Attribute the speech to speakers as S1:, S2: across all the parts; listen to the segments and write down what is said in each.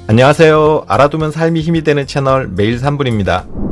S1: 안녕하세요. 알아두면 삶이 힘이 되는 채널 매일 3분입니다.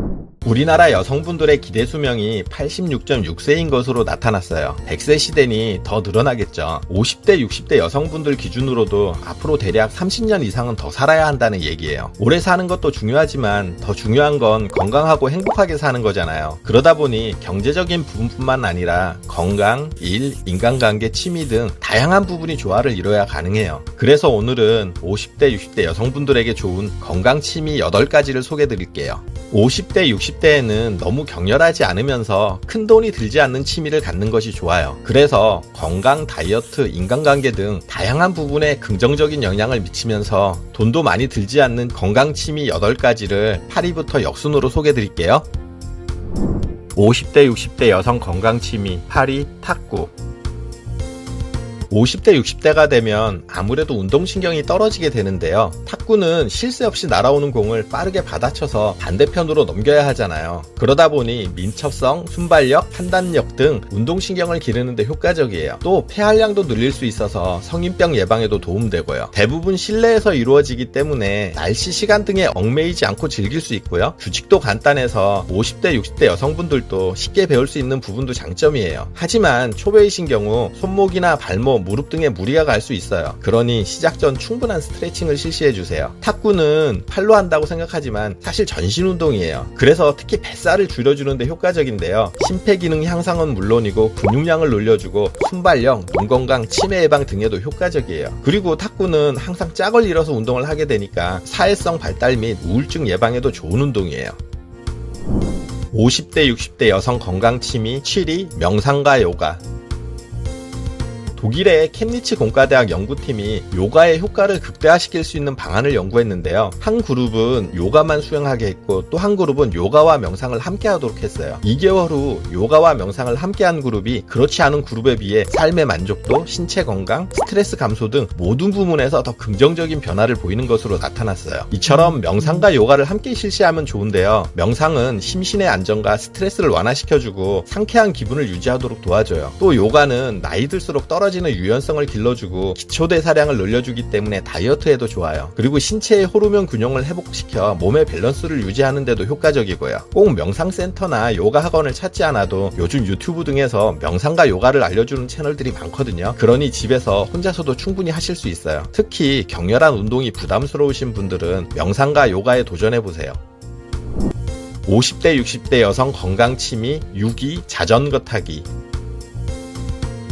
S1: 우리나라 여성분들의 기대 수명이 86.6세인 것으로 나타났어요. 100세 시대니 더 늘어나겠죠. 50대, 60대 여성분들 기준으로도 앞으로 대략 30년 이상은 더 살아야 한다는 얘기예요. 오래 사는 것도 중요하지만 더 중요한 건 건강하고 행복하게 사는 거잖아요. 그러다 보니 경제적인 부분뿐만 아니라 건강, 일, 인간관계, 취미 등 다양한 부분이 조화를 이뤄야 가능해요. 그래서 오늘은 50대, 60대 여성분들에게 좋은 건강 취미 8가지를 소개해드릴게요. 50대, 60대에는 너무 격렬하지 않으면서 큰 돈이 들지 않는 취미를 갖는 것이 좋아요. 그래서 건강, 다이어트, 인간관계 등 다양한 부분에 긍정적인 영향을 미치면서 돈도 많이 들지 않는 건강 취미 8가지를 8위부터 역순으로 소개해드릴게요. 50대, 60대 여성 건강 취미 8위 탁구. 50대, 60대가 되면 아무래도 운동신경이 떨어지게 되는데요. 탁구는 쉴 새 없이 날아오는 공을 빠르게 받아쳐서 반대편으로 넘겨야 하잖아요. 그러다 보니 민첩성, 순발력, 판단력 등 운동신경을 기르는 데 효과적이에요. 또 폐활량도 늘릴 수 있어서 성인병 예방에도 도움되고요. 대부분 실내에서 이루어지기 때문에 날씨, 시간 등에 얽매이지 않고 즐길 수 있고요. 규칙도 간단해서 50대, 60대 여성분들도 쉽게 배울 수 있는 부분도 장점이에요. 하지만 초보이신 경우 손목이나 발목, 무릎 등에 무리가 갈 수 있어요. 그러니 시작 전 충분한 스트레칭을 실시해주세요. 탁구는 팔로 한다고 생각하지만 사실 전신 운동이에요. 그래서 특히 뱃살을 줄여주는 데 효과적인데요. 심폐기능 향상은 물론이고 근육량을 늘려주고 순발력, 눈 건강, 치매 예방 등에도 효과적이에요. 그리고 탁구는 항상 짝을 이뤄서 운동을 하게 되니까 사회성 발달 및 우울증 예방에도 좋은 운동이에요. 50대, 60대 여성 건강 취미 7위 명상과 요가. 독일의 켐니츠 공과대학 연구팀이 요가의 효과를 극대화시킬 수 있는 방안을 연구했는데요. 한 그룹은 요가만 수행하게 했고 또 한 그룹은 요가와 명상을 함께 하도록 했어요. 2개월 후 요가와 명상을 함께 한 그룹이 그렇지 않은 그룹에 비해 삶의 만족도, 신체 건강, 스트레스 감소 등 모든 부분에서 더 긍정적인 변화를 보이는 것으로 나타났어요. 이처럼 명상과 요가를 함께 실시하면 좋은데요. 명상은 심신의 안정과 스트레스를 완화시켜주고 상쾌한 기분을 유지하도록 도와줘요. 또 요가는 나이 들수록 떨어지는 유연성을 길러주고 기초대사량을 늘려주기 때문에 다이어트에도 좋아요. 그리고 신체의 호르몬 균형을 회복시켜 몸의 밸런스를 유지하는 데도 효과적이고요. 꼭 명상센터나 요가 학원을 찾지 않아도 요즘 유튜브 등에서 명상과 요가를 알려주는 채널들이 많거든요. 그러니 집에서 혼자서도 충분히 하실 수 있어요. 특히 격렬한 운동이 부담스러우신 분들은 명상과 요가에 도전해보세요. 50대, 60대 여성 건강 취미 6위 자전거 타기.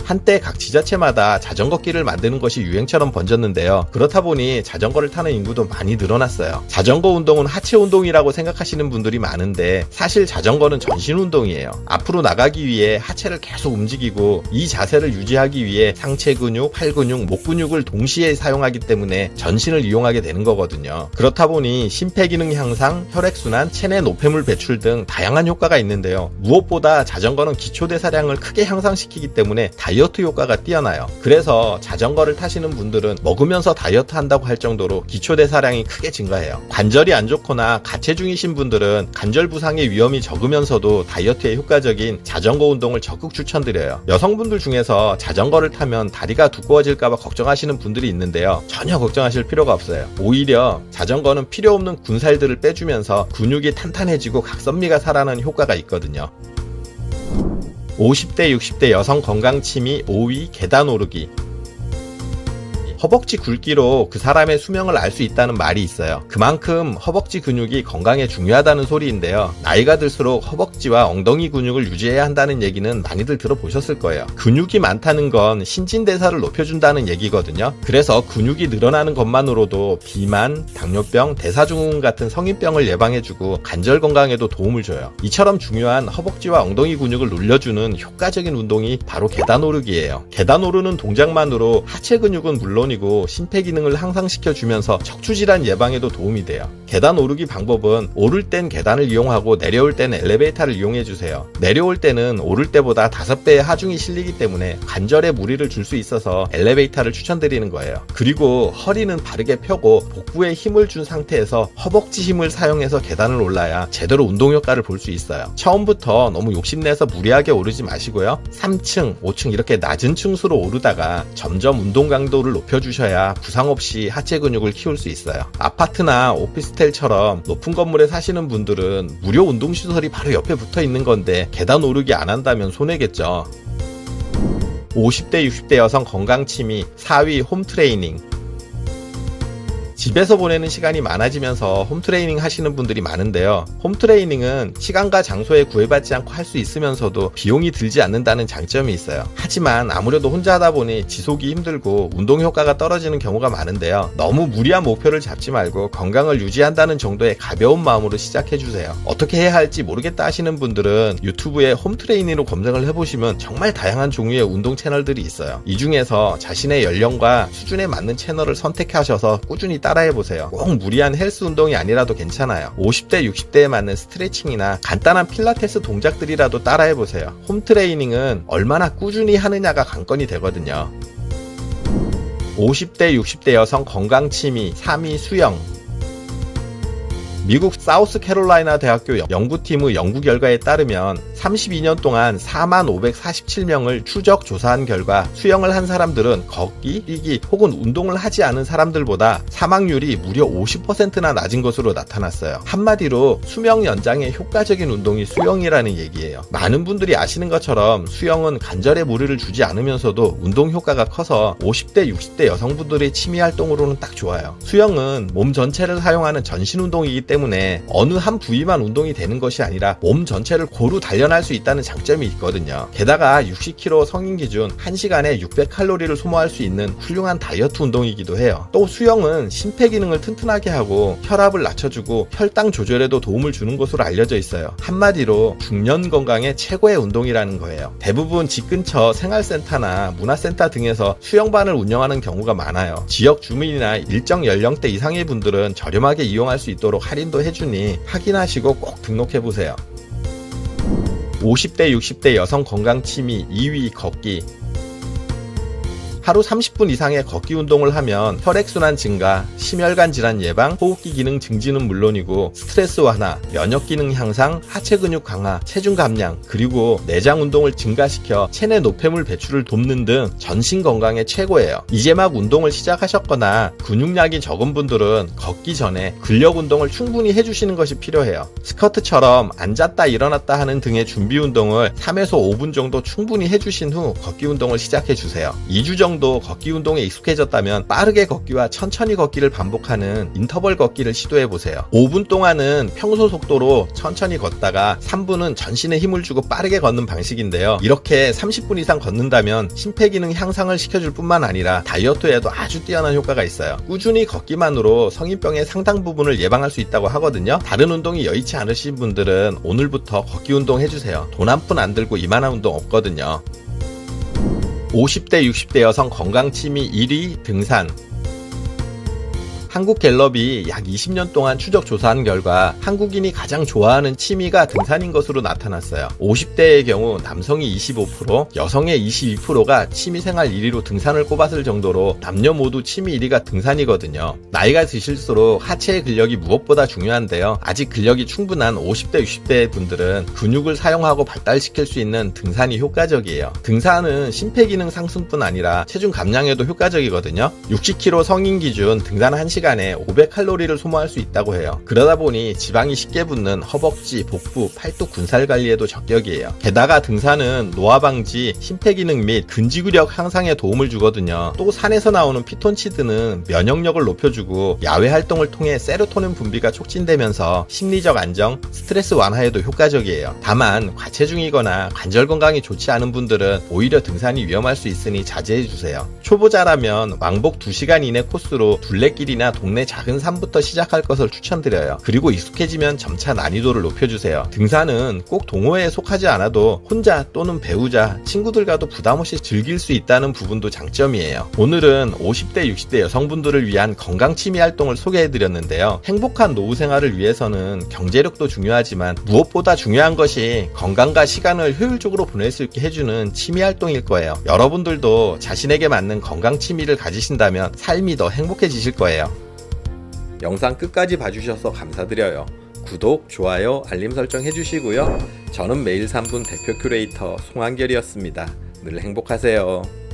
S1: 한때 각 지자체마다 자전거길을 만드는 것이 유행처럼 번졌는데요. 그렇다 보니 자전거를 타는 인구도 많이 늘어났어요. 자전거 운동은 하체 운동이라고 생각하시는 분들이 많은데 사실 자전거는 전신 운동이에요. 앞으로 나가기 위해 하체를 계속 움직이고 이 자세를 유지하기 위해 상체 근육, 팔 근육, 목 근육을 동시에 사용하기 때문에 전신을 이용하게 되는 거거든요. 그렇다 보니 심폐기능 향상, 혈액순환, 체내 노폐물 배출 등 다양한 효과가 있는데요. 무엇보다 자전거는 기초대사량을 크게 향상시키기 때문에 다이어트 효과가 뛰어나요. 그래서 자전거를 타시는 분들은 먹으면서 다이어트 한다고 할 정도로 기초대사량이 크게 증가해요. 관절이 안 좋거나 가체중이신 분들은 관절 부상의 위험이 적으면서도 다이어트에 효과적인 자전거 운동을 적극 추천드려요. 여성분들 중에서 자전거를 타면 다리가 두꺼워질까봐 걱정하시는 분들이 있는데요. 전혀 걱정하실 필요가 없어요. 오히려 자전거는 필요 없는 군살들을 빼주면서 근육이 탄탄해지고 각선미가 살아나는 효과가 있거든요. 50대, 60대 여성 건강 취미 5위 계단 오르기. 허벅지 굵기로 그 사람의 수명을 알 수 있다는 말이 있어요. 그만큼 허벅지 근육이 건강에 중요하다는 소리인데요. 나이가 들수록 허벅지와 엉덩이 근육을 유지해야 한다는 얘기는 많이들 들어보셨을 거예요. 근육이 많다는 건 신진대사를 높여준다는 얘기거든요. 그래서 근육이 늘어나는 것만으로도 비만, 당뇨병, 대사증후군 같은 성인병을 예방해주고 관절 건강에도 도움을 줘요. 이처럼 중요한 허벅지와 엉덩이 근육을 늘려주는 효과적인 운동이 바로 계단 오르기예요. 계단 오르는 동작만으로 하체 근육은 물론 이고 심폐기능을 향상시켜주면서 척추질환 예방에도 도움이 돼요. 계단 오르기 방법은 오를 땐 계단을 이용하고 내려올 땐 엘리베이터를 이용해주세요. 내려올 때는 오를 때보다 5배의 하중이 실리기 때문에 관절에 무리를 줄 수 있어서 엘리베이터를 추천드리는 거예요. 그리고 허리는 바르게 펴고 복부에 힘을 준 상태에서 허벅지 힘을 사용해서 계단을 올라야 제대로 운동 효과를 볼 수 있어요. 처음부터 너무 욕심내서 무리하게 오르지 마시고요. 3층, 5층 이렇게 낮은 층수로 오르다가 점점 운동 강도를 높여주셔야 부상 없이 하체 근육을 키울 수 있어요. 아파트나 오피스텔처럼 높은 건물에 사시는 분들은 무료 운동시설이 바로 옆에 붙어 있는 건데 계단 오르기 안 한다면 손해겠죠. 50대, 60대 여성 건강 취미 4위 홈트레이닝. 집에서 보내는 시간이 많아지면서 홈트레이닝 하시는 분들이 많은데요. 홈트레이닝은 시간과 장소에 구애받지 않고 할 수 있으면서도 비용이 들지 않는다는 장점이 있어요. 하지만 아무래도 혼자 하다 보니 지속이 힘들고 운동 효과가 떨어지는 경우가 많은데요. 너무 무리한 목표를 잡지 말고 건강을 유지한다는 정도의 가벼운 마음으로 시작해주세요. 어떻게 해야 할지 모르겠다 하시는 분들은 유튜브에 홈트레이닝으로 검색을 해보시면 정말 다양한 종류의 운동 채널들이 있어요. 이 중에서 자신의 연령과 수준에 맞는 채널을 선택하셔서 꾸준히 따라해보세요. 꼭 무리한 헬스 운동이 아니라도 괜찮아요. 50대, 60대에 맞는 스트레칭이나 간단한 필라테스 동작들이라도 따라해보세요. 홈트레이닝은 얼마나 꾸준히 하느냐가 관건이 되거든요. 50대, 60대 여성 건강 취미 3위 수영. 미국 사우스캐롤라이나 대학교 연구팀의 연구 결과에 따르면 32년 동안 45,547명을 추적 조사한 결과 수영을 한 사람들은 걷기, 뛰기 혹은 운동을 하지 않은 사람들보다 사망률이 무려 50%나 낮은 것으로 나타났어요. 한마디로 수명 연장에 효과적인 운동이 수영이라는 얘기예요. 많은 분들이 아시는 것처럼 수영은 관절에 무리를 주지 않으면서도 운동 효과가 커서 50대, 60대 여성분들의 취미 활동으로는 딱 좋아요. 수영은 몸 전체를 사용하는 전신 운동이기 때문에 어느 한 부위만 운동이 되는 것이 아니라 몸 전체를 고루 단련할 수 있다는 장점이 있거든요. 게다가 60kg 성인 기준 1시간에 600칼로리를 소모할 수 있는 훌륭한 다이어트 운동이기도 해요. 또 수영은 심폐기능을 튼튼하게 하고 혈압을 낮춰주고 혈당 조절에도 도움을 주는 것으로 알려져 있어요. 한마디로 중년 건강의 최고의 운동이라는 거예요. 대부분 집 근처 생활센터나 문화센터 등에서 수영반을 운영하는 경우가 많아요. 지역 주민이나 일정 연령대 이상의 분들은 저렴하게 이용할 수 있도록 할인도 해주니 확인하시고 꼭 등록해보세요. 50대, 60대 여성 건강 취미 2위 걷기. 하루 30분 이상의 걷기 운동을 하면 혈액순환 증가, 심혈관 질환 예방, 호흡기 기능 증진은 물론이고 스트레스 완화, 면역 기능 향상, 하체 근육 강화, 체중 감량, 그리고 내장 운동을 증가시켜 체내 노폐물 배출을 돕는 등 전신 건강에 최고예요. 이제 막 운동을 시작하셨거나 근육량이 적은 분들은 걷기 전에 근력 운동을 충분히 해주시는 것이 필요해요. 스쿼트처럼 앉았다 일어났다 하는 등의 준비 운동을 3에서 5분 정도 충분히 해주신 후 걷기 운동을 시작해주세요. 2주 정도 걷기 운동에 익숙해졌다면 빠르게 걷기와 천천히 걷기를 반복하는 인터벌 걷기를 시도해보세요. 5분 동안은 평소 속도로 천천히 걷다가 3분은 전신에 힘을 주고 빠르게 걷는 방식인데요. 이렇게 30분 이상 걷는다면 심폐기능 향상을 시켜줄 뿐만 아니라 다이어트에도 아주 뛰어난 효과가 있어요. 꾸준히 걷기만으로 성인병의 상당 부분을 예방할 수 있다고 하거든요. 다른 운동이 여의치 않으신 분들은 오늘부터 걷기 운동 해주세요. 돈 한 푼 안 들고 이만한 운동 없거든요. 50대, 60대 여성 건강 취미 1위 등산. 한국갤럽이 약 20년 동안 추적 조사한 결과 한국인이 가장 좋아하는 취미가 등산인 것으로 나타났어요. 50대의 경우 남성이 25%, 여성의 22%가 취미생활 1위로 등산을 꼽았을 정도로 남녀 모두 취미 1위가 등산이거든요. 나이가 드실수록 하체의 근력이 무엇보다 중요한데요. 아직 근력이 충분한 50대, 60대 분들은 근육을 사용하고 발달시킬 수 있는 등산이 효과적이에요. 등산은 심폐기능 상승뿐 아니라 체중 감량에도 효과적이거든요. 60kg 성인 기준 등산 1시간에 500칼로리를 소모할 수 있다고 해요. 그러다 보니 지방이 쉽게 붙는 허벅지, 복부, 팔뚝 군살 관리에도 적격이에요. 게다가 등산은 노화 방지, 심폐기능 및 근지구력 향상에 도움을 주거든요. 또 산에서 나오는 피톤치드는 면역력을 높여주고 야외 활동을 통해 세로토닌 분비가 촉진되면서 심리적 안정, 스트레스 완화에도 효과적이에요. 다만 과체중이거나 관절 건강이 좋지 않은 분들은 오히려 등산이 위험할 수 있으니 자제해주세요. 초보자라면 왕복 2시간 이내 코스로 둘레길이나 하나야 동네 작은 산부터 시작할 것을 추천드려요. 그리고 익숙해지면 점차 난이도를 높여주세요. 등산은 꼭 동호회에 속하지 않아도 혼자 또는 배우자, 친구들과도 부담없이 즐길 수 있다는 부분도 장점이에요. 오늘은 50대, 60대 여성분들을 위한 건강 취미 활동을 소개해드렸는데요. 행복한 노후 생활을 위해서는 경제력도 중요하지만 무엇보다 중요한 것이 건강과 시간을 효율적으로 보낼 수 있게 해주는 취미 활동일 거예요. 여러분들도 자신에게 맞는 건강 취미를 가지신다면 삶이 더 행복해지실 거예요. 영상 끝까지 봐주셔서 감사드려요. 구독, 좋아요, 알림 설정 해주시고요. 저는 매일 3분 대표 큐레이터 송한결이었습니다. 늘 행복하세요.